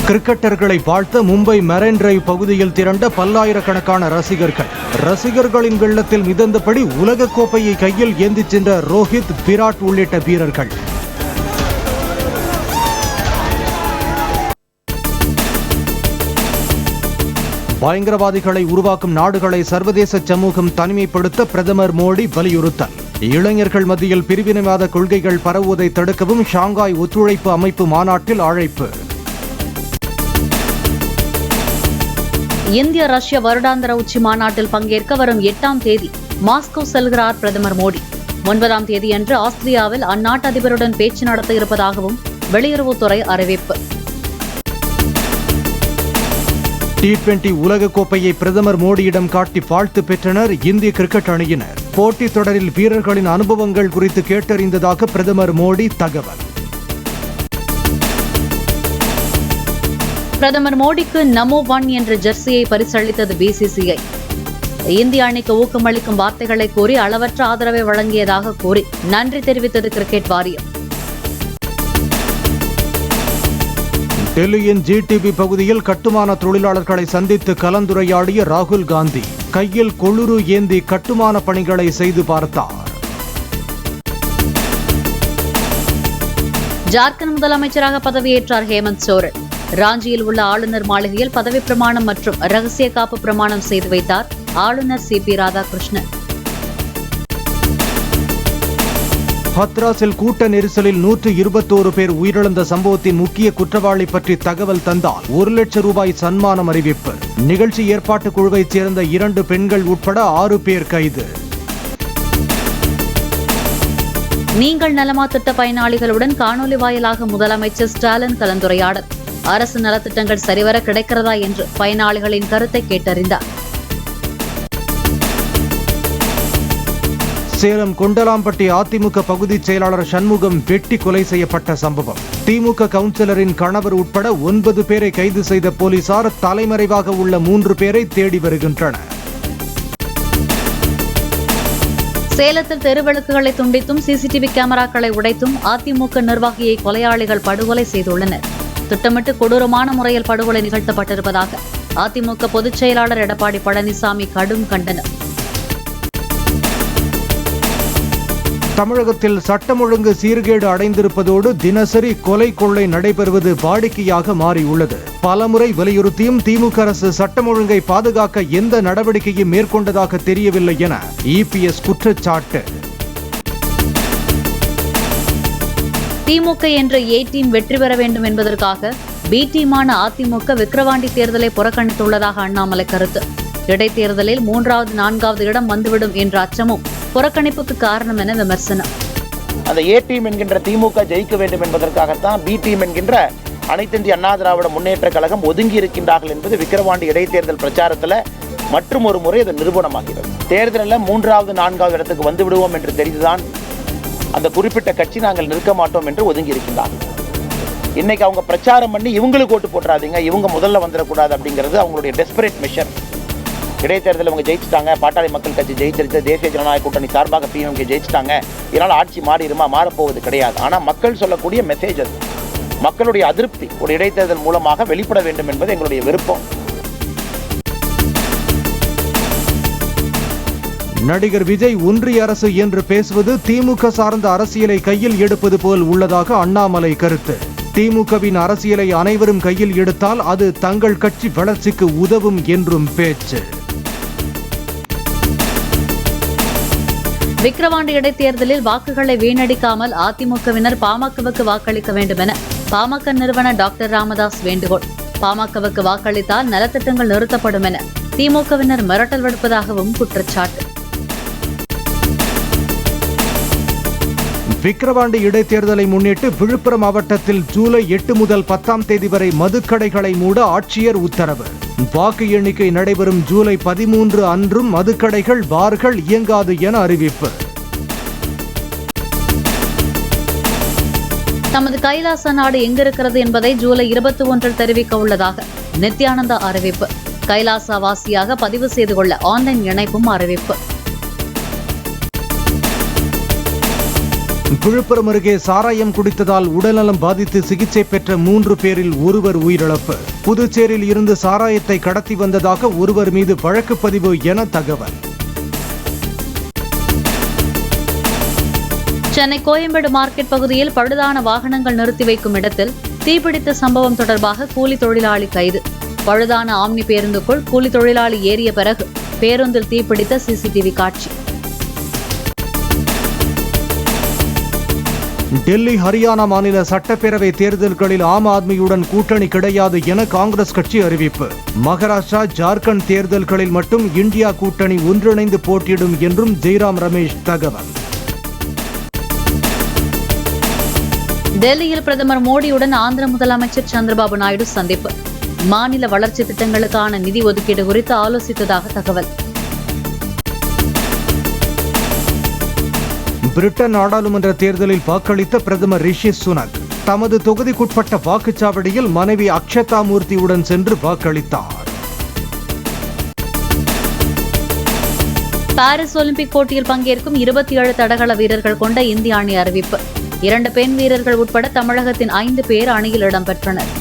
கிரிக்கெட்டர்களை வாழ்த்த Mumbai marine drive பகுதியில் திரண்ட பல்லாயிரக்கணக்கான ரசிகர்களின் வெள்ளத்தில் மிதந்தபடி உலகக்கோப்பையை கையில் ஏந்திச் சென்ற ரோஹித், விராட் உள்ளிட்ட வீரர்கள். பயங்கரவாதிகளை உருவாக்கும் நாடுகளை சர்வதேச சமூகம் தனிமைப்படுத்த பிரதமர் மோடி வலியுறுத்தல். இளைஞர்கள் மத்தியில் பிரிவினைவாத கொள்கைகள் பரவுவதை தடுக்கவும் ஷாங்காய் ஒத்துழைப்பு அமைப்பு மாநாட்டில் அழைப்பு. இந்திய ரஷ்ய வருடாந்திர உச்சி மாநாட்டில் பங்கேற்க வரும் 8ஆம் தேதி மாஸ்கோ செல்கிறார் பிரதமர் மோடி. 9ஆம் தேதியன்று ஆஸ்திரியாவில் அந்நாட்டு அதிபருடன் பேச்சு நடத்த இருப்பதாகவும் வெளியுறவுத்துறை அறிவிப்பு. T20 உலகக்கோப்பையை பிரதமர் மோடியிடம் காட்டி வாழ்த்து பெற்றனர் இந்திய கிரிக்கெட் அணியினர். போட்டித் தொடரில் வீரர்களின் அனுபவங்கள் குறித்து கேட்டறிந்ததாக பிரதமர் மோடி தகவல். பிரதமர் மோடிக்கு நமோ ஒன் என்ற ஜெர்சியை பரிசளித்தது BCCI. இந்திய அணிக்கு ஊக்கமளிக்கும் வார்த்தைகளை கூறி அளவற்ற ஆதரவை வழங்கியதாக கூறி நன்றி தெரிவித்தது கிரிக்கெட் வாரியம். டெல்லியின் GTB பகுதியில் கட்டுமான தொழிலாளர்களை சந்தித்து கலந்துரையாடிய ராகுல் காந்தி கையில் கொளுரு ஏந்தி கட்டுமான பணிகளை செய்து பார்த்தார். ஜார்க்கண்ட் முதலமைச்சராக பதவியேற்றார் ஹேமந்த் சோரன். ராஞ்சியில் உள்ள ஆளுநர் மாளிகையில் பதவி பிரமாணம் மற்றும் ரகசிய காப்பு பிரமாணம் செய்து வைத்தார் ஆளுநர் CP ராதாகிருஷ்ணன். ஹத்ராஸில் கூட்ட நெரிசலில் 121 பேர் உயிரிழந்த சம்பவத்தின் முக்கிய குற்றவாளி பற்றி தகவல் தந்தால் 1 லட்சம் ரூபாய் சன்மானம் அறிவிப்பு. நிகழ்ச்சி ஏற்பாட்டு குழுவைச் சேர்ந்த 2 பெண்கள் உட்பட 6 பேர் கைது. நீங்கள் நலமா திட்ட பயனாளிகளுடன் காணொலி வாயிலாக முதலமைச்சர் ஸ்டாலின் கலந்துரையாடல். அரசு நலத்திட்டங்கள் சரிவர கிடைக்கிறதா என்று பயனாளிகளின் கருத்தை கேட்டறிந்தார். சேலம் கொண்டலாம்பட்டி அதிமுக பகுதி செயலாளர் சண்முகம் வெட்டி கொலை செய்யப்பட்ட சம்பவம். திமுக கவுன்சிலரின் கணவர் உட்பட 9 பேரை கைது செய்த போலீசார் தலைமறைவாக உள்ள 3 பேரை தேடி வருகின்றனர். சேலத்தில் தெருவிளக்குகளை துண்டித்தும் CCTV கேமராக்களை உடைத்தும் அதிமுக நிர்வாகியை கொலையாளிகள் படுகொலை செய்துள்ளனர். திட்டமிட்டு கொடூரமான முறையில் படுகொலை நிகழ்த்தப்பட்டிருப்பதாக அதிமுக பொதுச் செயலாளர் எடப்பாடி பழனிசாமி கடும் கண்டனம். தமிழகத்தில் சட்டம் ஒழுங்கு சீர்கேடு அடைந்திருப்பதோடு தினசரி கொலை கொள்ளை நடைபெறுவது வாடிக்கையாக மாறியுள்ளது. பலமுறை வலியுறுத்தியும் திமுக அரசு சட்டம் ஒழுங்கை பாதுகாக்க எந்த நடவடிக்கையும் மேற்கொண்டதாக தெரியவில்லை என EPS குற்றச்சாட்டு. திமுக என்ற A டீம் வெற்றி பெற வேண்டும் என்பதற்காக B டீமான அதிமுக விக்கிரவாண்டி தேர்தலை புறக்கணித்துள்ளதாக அண்ணாமலை கருத்து. இடைத்தேர்தலில் 3வது 4வது இடம் வந்துவிடும் என்ற அச்சமும் புறக்கணிப்புக்கு காரணம் என விமர்சனம். அந்த A டீம் என்கின்ற திமுக ஜெயிக்க வேண்டும் என்பதற்காகத்தான் B டீம் என்கின்ற அனைத்து இந்திய அண்ணா திராவிட முன்னேற்ற கழகம் ஒதுங்கி இருக்கின்றார்கள் என்பது விக்கிரவாண்டி இடைத்தேர்தல் பிரச்சாரத்தில் மற்றும் ஒரு முறை அது நிரூபணமாகிறது. தேர்தலில் 3வது 4வது இடத்துக்கு வந்து விடுவோம் என்று தெரிந்துதான் அந்த குறிப்பிட்ட கட்சி நாங்கள் நிற்க மாட்டோம் என்று ஒதுங்கி இருக்கின்றார்கள். இன்னைக்கு அவங்க பிரச்சாரம் பண்ணி இவங்களுக்கு ஓட்டு போட்டுறாதீங்க, இவங்க முதல்ல வந்துடக்கூடாது அப்படிங்கிறது அவங்களுடைய டெஸ்பரேட் மெஷர். இடைத்தேர்தலில் இவங்க ஜெயிச்சிட்டாங்க, பாட்டாளி மக்கள் கட்சி ஜெயிச்சிருச்சு, தேசிய ஜனநாயக கூட்டணி சார்பாக PMK ஜெயிச்சிட்டாங்க, இதனால் ஆட்சி மாறிடுமா? மாறப்போவது கிடையாது. ஆனால் மக்கள் சொல்லக்கூடிய மெசேஜ் அது. மக்களுடைய அதிருப்தி ஒரு இடைத்தேர்தல் மூலமாக வெளிப்பட வேண்டும் என்பது எங்களுடைய விருப்பம். நடிகர் விஜய் ஒன்றிய அரசு என்று பேசுவது திமுக சார்ந்த அரசியலை கையில் எடுப்பது போல் உள்ளதாக அண்ணாமலை கருத்து. திமுகவின் அரசியலை அனைவரும் கையில் எடுத்தால் அது தங்கள் கட்சி வளர்ச்சிக்கு உதவும் என்றும் பேச்சு. விக்கிரவாண்டி இடைத்தேர்தலில் வாக்குகளை வீணடிக்காமல் அதிமுகவினர் பாமகவுக்கு வாக்களிக்க வேண்டும் என பாமக நிறுவனர் டாக்டர் ராமதாஸ் வேண்டுகோள். பாமகவுக்கு வாக்களித்தால் நலத்திட்டங்கள் நிறுத்தப்படும் என திமுகவினர் மிரட்டல் விடுப்பதாகவும் குற்றச்சாட்டு. விக்கிரவாண்டி இடைத்தேர்தலை முன்னிட்டு விழுப்புரம் மாவட்டத்தில் ஜூலை 8 முதல் 10ஆம் தேதி வரை மதுக்கடைகளை மூட ஆட்சியர் உத்தரவு. வாக்கு எண்ணிக்கை நடைபெறும் ஜூலை 13 அன்றும் மதுக்கடைகள், பார்கள் இயங்காது என அறிவிப்பு. தமது கைலாச நாடு எங்கிருக்கிறது என்பதை ஜூலை 21 தெரிவிக்க உள்ளதாக நித்யானந்தா அறிவிப்பு. கைலாசா வாசியாக பதிவு செய்து கொள்ள ஆன்லைன் இணைப்பும் அறிவிப்பு. விழுப்புரம் அருகே சாராயம் குடித்ததால் உடல்நலம் பாதித்து சிகிச்சை பெற்ற 3 பேரில் ஒருவர் உயிரிழப்பு. புதுச்சேரியில் இருந்து சாராயத்தை கடத்தி வந்ததாக ஒருவர் மீது வழக்கு பதிவு என தகவல். சென்னை கோயம்பேடு மார்க்கெட் பகுதியில் பழுதான வாகனங்கள் நிறுத்தி வைக்கும் இடத்தில் தீப்பிடித்த சம்பவம் தொடர்பாக கூலி தொழிலாளி கைது. பழுதான ஆம்னி பேருந்துக்குள் கூலி தொழிலாளி ஏறிய பிறகு பேருந்தில் தீப்பிடித்த சிசிடிவி காட்சி. டெல்லி, ஹரியானா மாநில சட்டப்பேரவை தேர்தல்களில் ஆம் ஆத்மியுடன் கூட்டணி கிடையாது என காங்கிரஸ் கட்சி அறிவிப்பு. மகாராஷ்டிரா, ஜார்க்கண்ட் தேர்தல்களில் மட்டும் இந்தியா கூட்டணி ஒன்றிணைந்து போட்டியிடும் என்றும் ஜெய்ராம் ரமேஷ் தகவல். டெல்லியில் பிரதமர் மோடியுடன் ஆந்திர முதலமைச்சர் சந்திரபாபு நாயுடு சந்திப்பு. மாநில வளர்ச்சி திட்டங்களுக்கான நிதி ஒதுக்கீடு குறித்து ஆலோசித்ததாக தகவல். பிரிட்டன் நாடாளுமன்ற தேர்தலில் வாக்களித்த பிரதமர் ரிஷி சுனக் தமது தொகுதிக்குட்பட்ட வாக்குச்சாவடியில் மனைவி அக்ஷதா மூர்த்தியுடன் சென்று வாக்களித்தார். பாரிஸ் ஒலிம்பிக் போட்டியில் பங்கேற்கும் 27 தடகள வீரர்கள் கொண்ட இந்திய அணி அறிவிப்பு. 2 பெண் வீரர்கள் உட்பட தமிழகத்தின் 5 பேர் அணியில் இடம்பெற்றனர்.